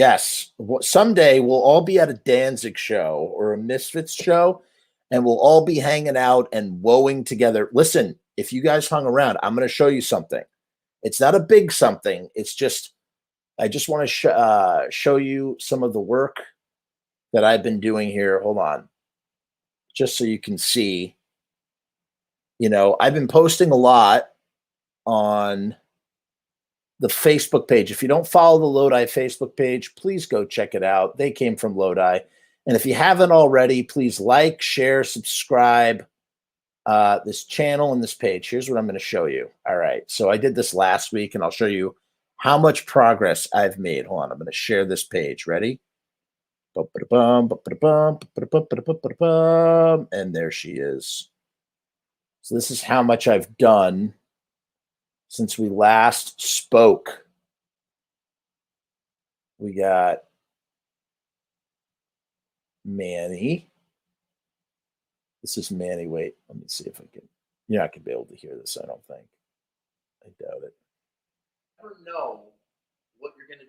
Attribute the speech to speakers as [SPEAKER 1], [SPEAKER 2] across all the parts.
[SPEAKER 1] Yes. Someday we'll all be at a Danzig show or a Misfits show, and we'll all be hanging out and woeing together. Listen, if you guys hung around, I'm going to show you something. It's not a big something. It's just, I just want to show you some of the work that I've been doing here. Hold on. Just so you can see, I've been posting a lot on the Facebook page. If you don't follow the Lodi Facebook page, please go check it out. They came from Lodi. And if you haven't already, please like, share, subscribe this channel and this page. Here's what I'm going to show you. All right. So I did this last week, and I'll show you how much progress I've made. Hold on. I'm going to share this page. Ready? And there she is. So this is how much I've done since we last spoke. We got Manny. This is Manny. Wait, let me see if I can. You're not going to be able to hear this, I don't think. I doubt it. I don't know what you're going to.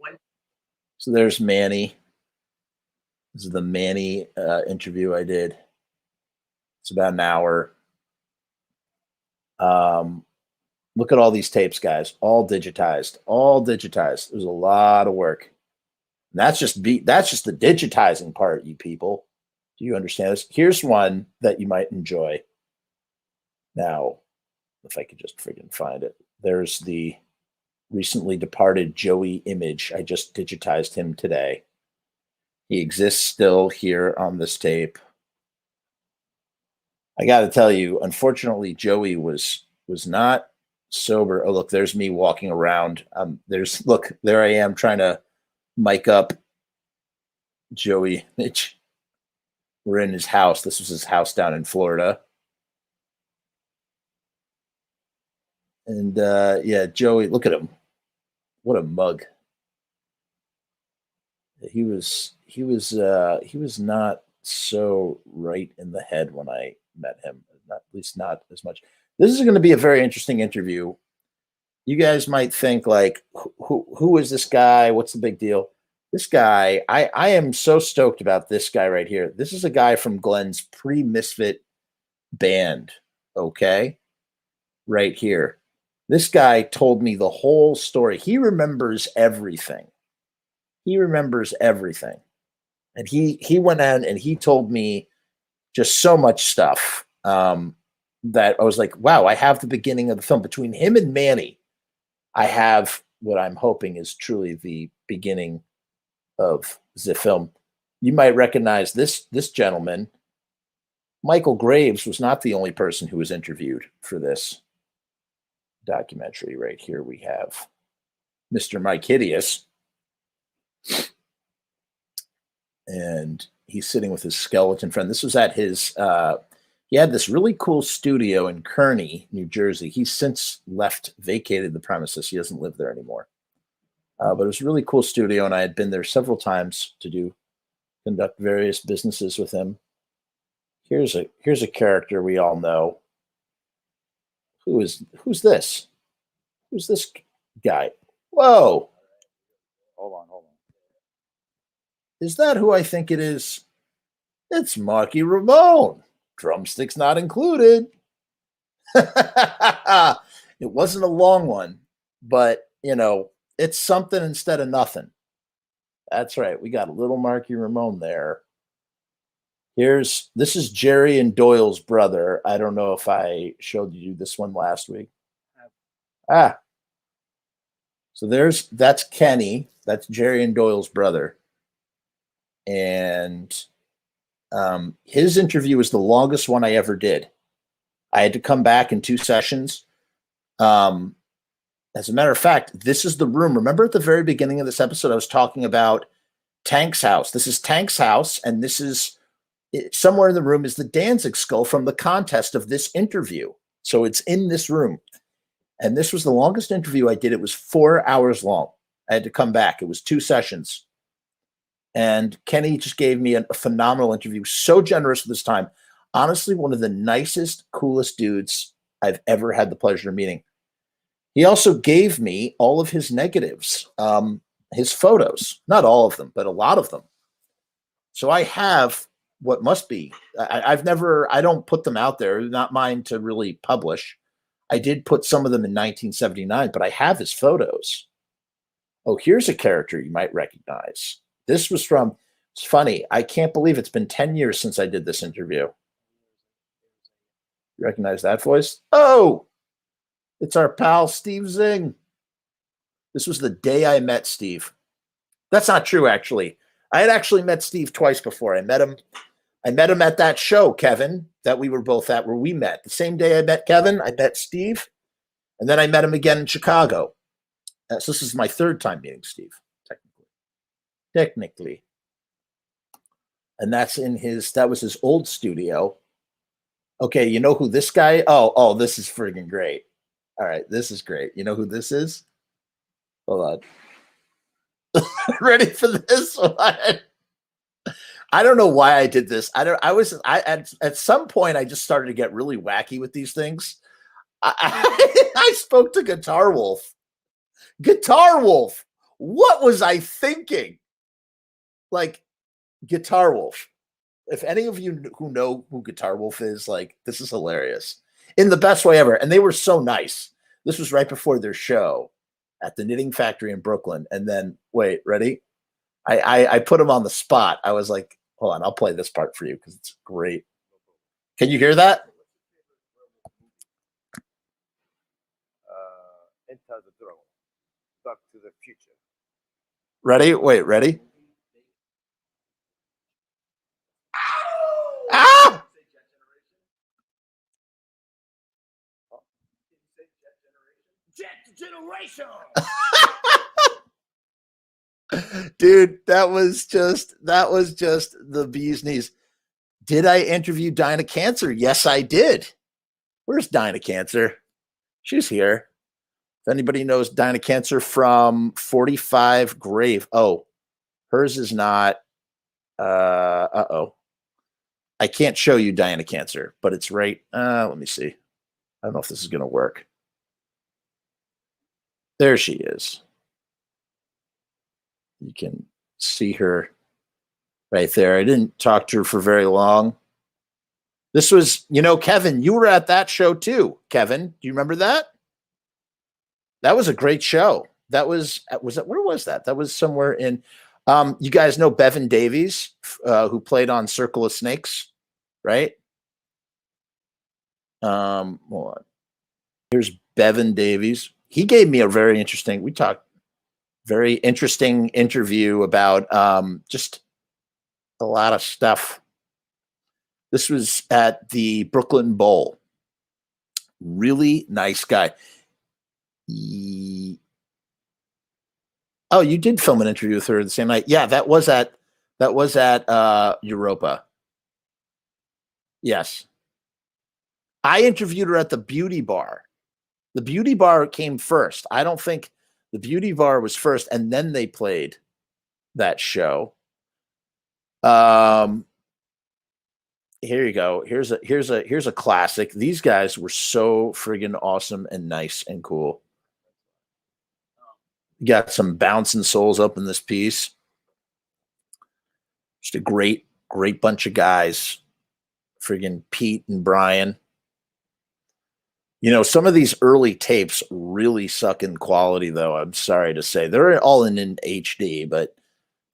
[SPEAKER 1] When. So there's Manny. This is the Manny interview I did. It's about an hour. Look at all these tapes, guys. All digitized. All digitized. There's a lot of work. And that's just the digitizing part, you people. Do you understand this? Here's one that you might enjoy. Now, if I could just friggin' find it. There's the recently departed Joey image. I just digitized him today. He exists still here on this tape. I got to tell you, unfortunately, Joey was not sober. Oh, look, there's me walking around. Look, there I am trying to mic up Joey Mitch. We're in his house. This was his house down in Florida. And yeah, Joey, look at him. What a mug. He was not so right in the head when I met him, at least not as much. This is going to be a very interesting interview. You guys might think like, who is this guy? What's the big deal? This guy, I am so stoked about this guy right here. This is a guy from Glenn's pre-Misfit band, okay? Right here. This guy told me the whole story. He remembers everything. He remembers everything. And he went on and he told me just so much stuff that I was like, wow, I have the beginning of the film. Between him and Manny, I have what I'm hoping is truly the beginning of the film. You might recognize this gentleman. Michael Graves was not the only person who was interviewed for this documentary. Right here we have Mr. Mike Hideous. And he's sitting with his skeleton friend. This was at his, he had this really cool studio in Kearney, New Jersey. He's since vacated the premises. He doesn't live there anymore. But it was a really cool studio, and I had been there several times to conduct various businesses with him. Here's a character we all know. Who's this? Who's this guy? Whoa. Hold on. Is that who I think it is? It's Marky Ramone. Drumsticks not included. It wasn't a long one, but, it's something instead of nothing. That's right. We got a little Marky Ramone there. This is Jerry and Doyle's brother. I don't know if I showed you this one last week. So that's Kenny. That's Jerry and Doyle's brother. And his interview was the longest one I ever did. I had to come back in 2 sessions. As a matter of fact, this is the room. Remember at the very beginning of this episode, I was talking about Tank's house. This is Tank's house, and this is somewhere in the room is the Danzig skull from the contest of this interview. So it's in this room. And this was the longest interview I did. It was 4 hours long. I had to come back. It was 2 sessions. And Kenny just gave me a phenomenal interview. So generous with his time. Honestly, one of the nicest, coolest dudes I've ever had the pleasure of meeting. He also gave me all of his negatives. his photos, not all of them, but a lot of them. So I have what must be, I don't put them out there, not mine to really publish. I did put some of them in 1979, but I have his photos. Oh, here's a character you might recognize. This was from, it's funny, I can't believe it's been 10 years since I did this interview. You recognize that voice? Oh, it's our pal Steve Zing. This was the day I met Steve. That's not true, actually. I had actually met Steve twice before. I met him at that show, Kevin, that we were both at, where we met. The same day I met Kevin, I met Steve, and then I met him again in Chicago. So this is my third time meeting Steve, technically. And that was his old studio. Okay, you know who this guy? Oh, this is friggin' great. All right, this is great. You know who this is? Hold on. Ready for this one? I don't know why I did this. At some point I just started to get really wacky with these things. I spoke to Guitar Wolf. Guitar Wolf. What was I thinking? Like, Guitar Wolf. If any of you who know who Guitar Wolf is, like, this is hilarious in the best way ever. And they were so nice. This was right before their show at the Knitting Factory in Brooklyn. And then, wait, ready? I put him on the spot. I was like, hold on, I'll play this part for you because it's great. Can you hear that?
[SPEAKER 2] Enter the drone. Back to the future.
[SPEAKER 1] Ready? Wait, ready? Ah!
[SPEAKER 2] Jet generation.
[SPEAKER 1] Dude, that was just the bee's knees. Did I interview Dinah Cancer? Yes, I did. Where's Dinah Cancer? She's here. If anybody knows Dinah Cancer from 45 Grave. Oh, hers is not. Uh-oh. I can't show you Dinah Cancer, but it's right. Let me see. I don't know if this is going to work. There she is. You can see her right there. I didn't talk to her for very long. This was, Kevin, you were at that show too. Kevin, do you remember that? That was a great show. That was where was that? That was somewhere in, you guys know Bevan Davies, who played on Circle of Snakes, right? Hold on. Here's Bevan Davies. He gave me a very interesting interview about just a lot of stuff. This was at the Brooklyn Bowl. Really nice guy. Oh, you did film an interview with her the same night. Yeah, that was at Europa. Yes. I interviewed her at the Beauty Bar. The Beauty Bar came first. I don't think the Beauty Bar was first, and then they played that show. Here you go. Here's a classic. These guys were so friggin' awesome and nice and cool. Got some bouncing souls up in this piece. Just a great bunch of guys. Friggin' Pete and Brian. Some of these early tapes really suck in quality, though. I'm sorry to say. They're all in HD, but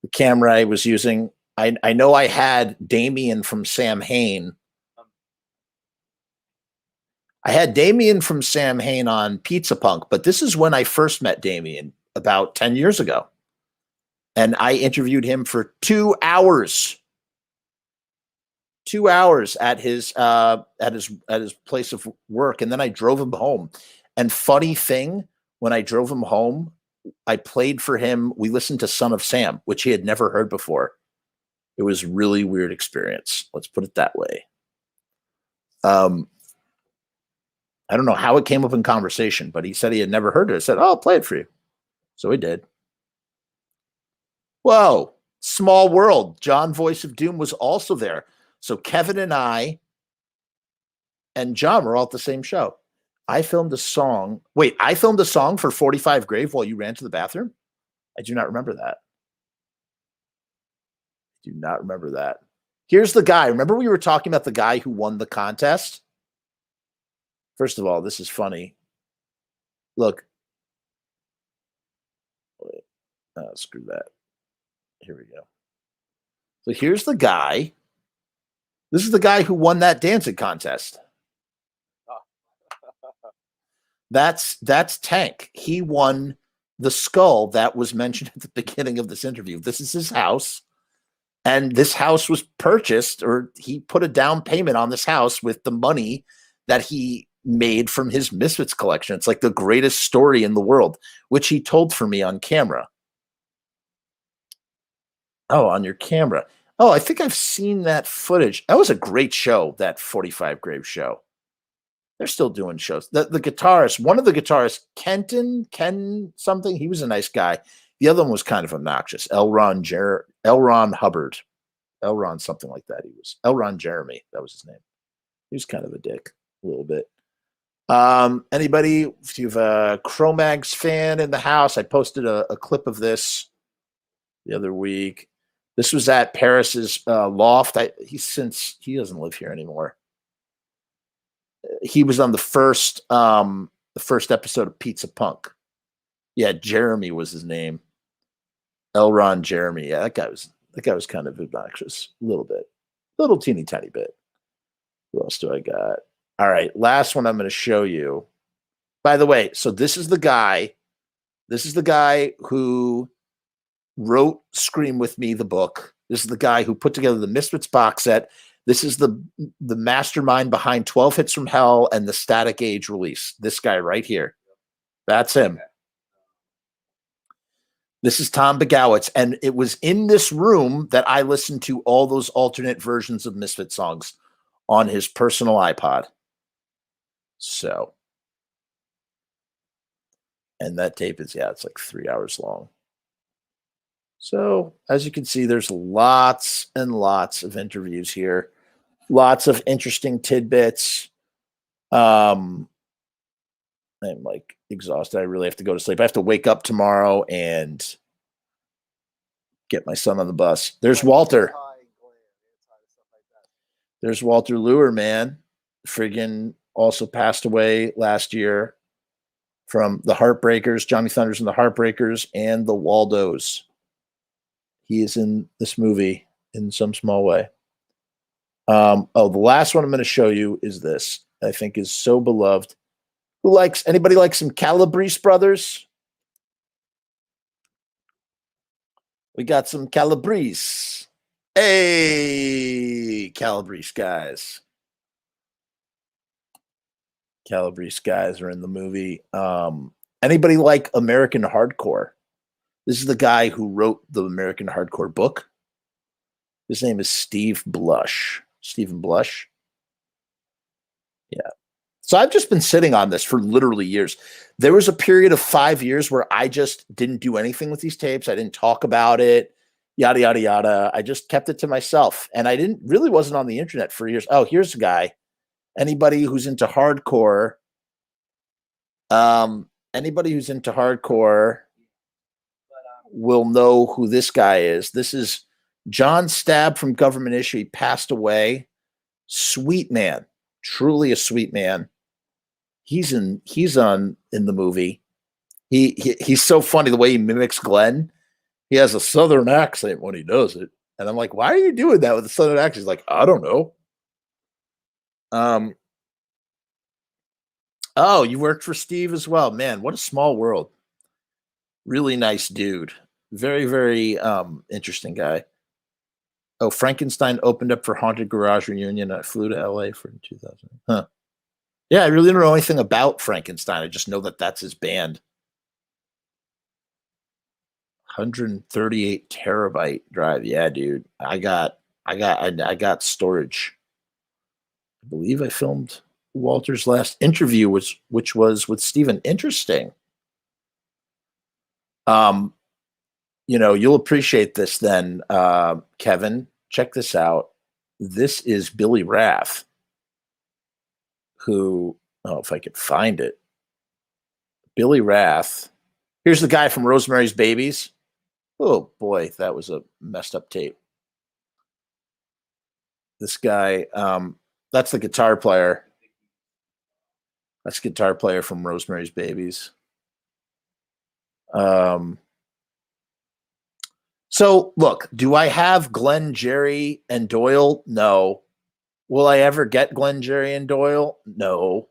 [SPEAKER 1] the camera I was using, I know I had Damien from Samhain. I had Damien from Samhain on Pizza Punk, but this is when I first met Damien about 10 years ago. And I interviewed him for 2 hours. 2 hours at his place of work, and then I drove him home. And funny thing, when I drove him home, I played for him. We listened to Son of Sam, which he had never heard before. It was a really weird experience. Let's put it that way. I don't know how it came up in conversation, but he said he had never heard it. I said, "Oh, I'll play it for you." So he did. Whoa, small world. John Voice of Doom was also there. So Kevin and I and John were all at the same show. I filmed a song. Wait, I filmed a song for 45 Grave while you ran to the bathroom? I do not remember that. Do not remember that. Here's the guy. Remember we were talking about the guy who won the contest? First of all, this is funny. Look. Wait. Screw that. Here we go. So here's the guy. This is the guy who won that Danzig contest. That's Tank. He won the skull that was mentioned at the beginning of this interview. This is his house. And this house was purchased, or he put a down payment on this house with the money that he made from his Misfits collection. It's like the greatest story in the world, which he told for me on camera. Oh, on your camera. Oh, I think I've seen that footage. That was a great show, that 45 Grave show. They're still doing shows. The guitarist, one of the guitarists, Ken something, he was a nice guy. The other one was kind of obnoxious. L. Ron Hubbard. L. Ron something like that. He was L. Ron Jeremy. That was his name. He was kind of a dick a little bit. Anybody, if you have a Cro-Mags fan in the house, I posted a clip of this the other week. This was at Paris's loft. He doesn't live here anymore. He was on the first episode of Pizza Punk. Yeah, Jeremy was his name. L. Ron Jeremy. Yeah, that guy was kind of obnoxious. A little teeny tiny bit. Who else do I got? All right, last one I'm going to show you. By the way, so this is the guy who wrote Scream With Me, the book. This is the guy who put together the Misfits box set. This is the mastermind behind 12 Hits from Hell and the Static Age release. This guy right here. That's him. This is Tom Begowitz. And it was in this room that I listened to all those alternate versions of Misfit songs on his personal iPod. So, and that tape is, it's like 3 hours long. So, as you can see, there's lots and lots of interviews here. Lots of interesting tidbits. I'm like exhausted. I really have to go to sleep. I have to wake up tomorrow and get my son on the bus. There's Walter. There's Walter Luer, man. Friggin' also passed away last year from the Heartbreakers, Johnny Thunders and the Heartbreakers, and the Waldos. He is in this movie in some small way. The last one I'm going to show you is this. I think is so beloved. Anybody like some Calabrese Brothers? We got some Calabrese. Hey, Calabrese guys. Calabrese guys are in the movie. Anybody like American Hardcore? This is the guy who wrote the American Hardcore book. His name is Steve Blush. Stephen Blush. Yeah. So I've just been sitting on this for literally years. There was a period of 5 years where I just didn't do anything with these tapes. I didn't talk about it, yada, yada, yada. I just kept it to myself. And I wasn't on the internet for years. Oh, here's a guy. Anybody who's into hardcore, will know who this guy is. This is John Stabb from Government Issue. He passed away. Sweet man, truly a sweet man. He's in the movie. He's so funny the way he mimics Glenn. He has a Southern accent when he does it, and I'm like, why are you doing that with a Southern accent? He's like, I don't know. Oh, you worked for Steve as well, man. What a small world. Really nice dude. Very, very interesting guy. Oh, Frankenstein opened up for Haunted Garage Reunion. I flew to LA for 2000. Huh. Yeah, I really don't know anything about Frankenstein. I just know that that's his band. 138 terabyte drive. Yeah, dude. I got storage. I believe I filmed Walter's last interview, which was with Steven. Interesting. You'll appreciate this then, Kevin. Check this out. This is Billy Rath, who, if I could find it. Billy Rath. Here's the guy from Rosemary's Babies. Oh boy, that was a messed up tape. This guy, that's the guitar player. That's guitar player from Rosemary's Babies. So look, do I have Glenn, Jerry, and Doyle? No. Will I ever get Glenn, Jerry, and Doyle? No.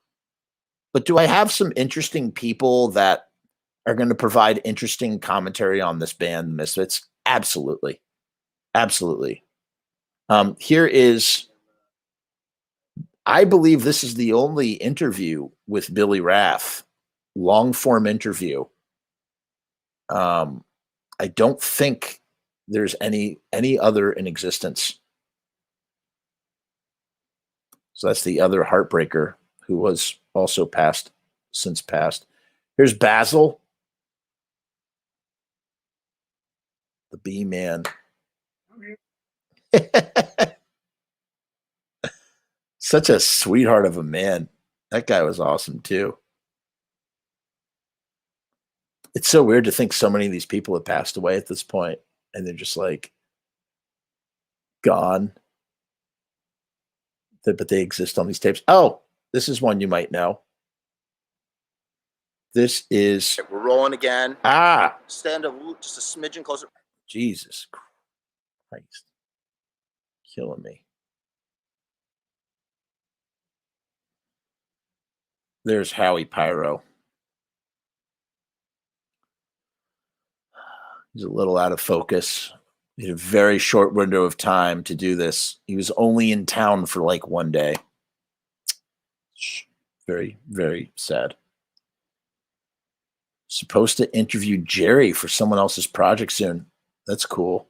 [SPEAKER 1] But do I have some interesting people that are going to provide interesting commentary on this band, Misfits? Absolutely. Absolutely. Here is, I believe this is the only interview with Billy Rath, long form interview. I don't think there's any other in existence. So that's the other heartbreaker who was also since passed. Here's Basil, the B man. Such a sweetheart of a man. That guy was awesome too. It's so weird to think so many of these people have passed away at this point, and they're just like gone. But they exist on these tapes. Oh, this is one you might know. This is.
[SPEAKER 3] We're rolling again. Stand up just a smidgen closer.
[SPEAKER 1] Jesus Christ. Killing me. There's Howie Pyro. He's a little out of focus. He had a very short window of time to do this. He was only in town for like one day. Very, very sad. Supposed to interview Jerry for someone else's project soon. That's cool.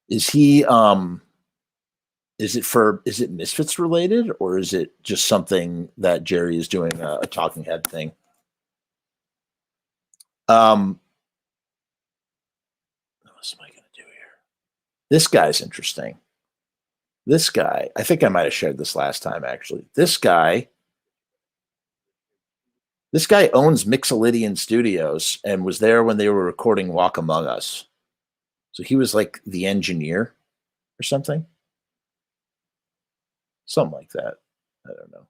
[SPEAKER 1] Is he is it Misfits related, or is it just something that Jerry is doing a talking head thing? What else am I going to do here? This guy's interesting. This guy, I think I might have shared this last time, actually. This guy owns Mixolydian Studios and was there when they were recording Walk Among Us. So he was like the engineer or something. Something like that. I don't know.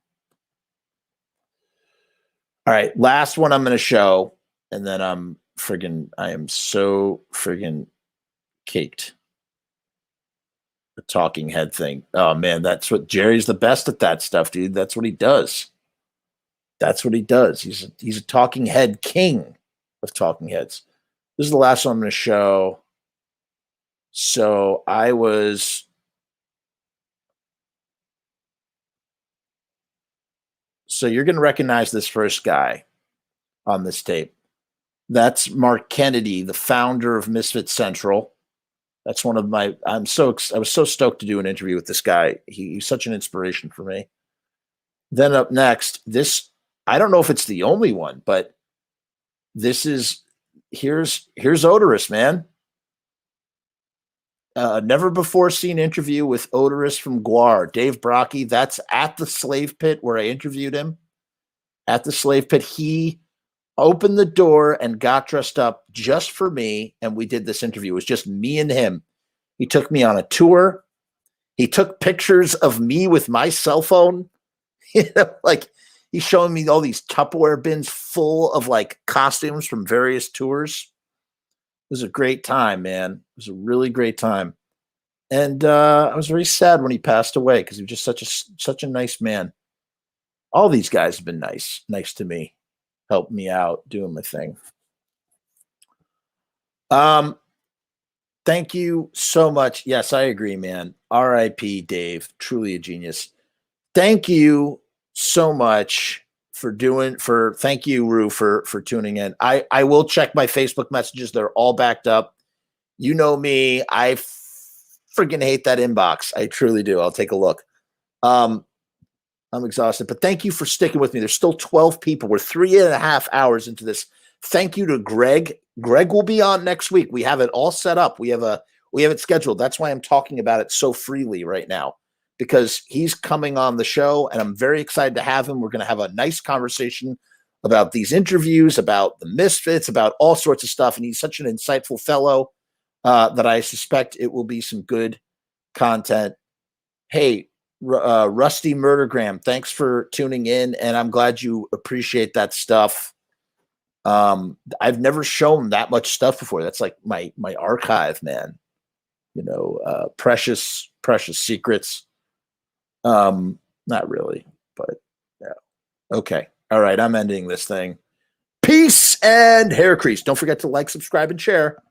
[SPEAKER 1] All right, last one I'm going to show, and then I am so friggin' caked. The talking head thing. Oh man, that's what Jerry's the best at that stuff, dude. That's what he does. That's what he does. He's a talking head king of talking heads. This is the last one I'm going to show. So you're going to recognize this first guy on this tape. That's Mark Kennedy, the founder of Misfit Central. That's one of my, I was so stoked to do an interview with this guy. He's such an inspiration for me. Then up next, I don't know if it's the only one, but here's Odorous, man. Never before seen interview with Odorous from Guar. Dave Brocky, that's at the Slave Pit where I interviewed him. At the Slave Pit, he opened the door and got dressed up just for me, and we did this interview. It was just me and him. He took me on a tour. He took pictures of me with my cell phone. Like he's showing me all these Tupperware bins full of like costumes from various tours. It was a great time, man. It was a really great time. And I was very sad when he passed away because he was just such a nice man. All these guys have been nice to me, helped me out doing my thing. Thank you so much. Yes, I agree, man. R.I.P. Dave, truly a genius. Thank you so much thank you, Rue, for tuning in. I will check my Facebook messages. They're all backed up. You know me. I freaking hate that inbox. I truly do. I'll take a look. I'm exhausted, but thank you for sticking with me. There's still 12 people. We're 3.5 hours into this. Thank you to Greg. Greg will be on next week. We have it all set up. We have it scheduled. That's why I'm talking about it so freely right now, because he's coming on the show and I'm very excited to have him. We're going to have a nice conversation about these interviews, about the Misfits, about all sorts of stuff. And he's such an insightful fellow that I suspect it will be some good content. Hey, Rusty Murdergram, thanks for tuning in, and I'm glad you appreciate that stuff. I've never shown that much stuff before. That's like my archive, man. You know, precious secrets. Not really, but yeah. Okay. All right. I'm ending this thing. Peace and hair crease. Don't forget to like, subscribe, and share.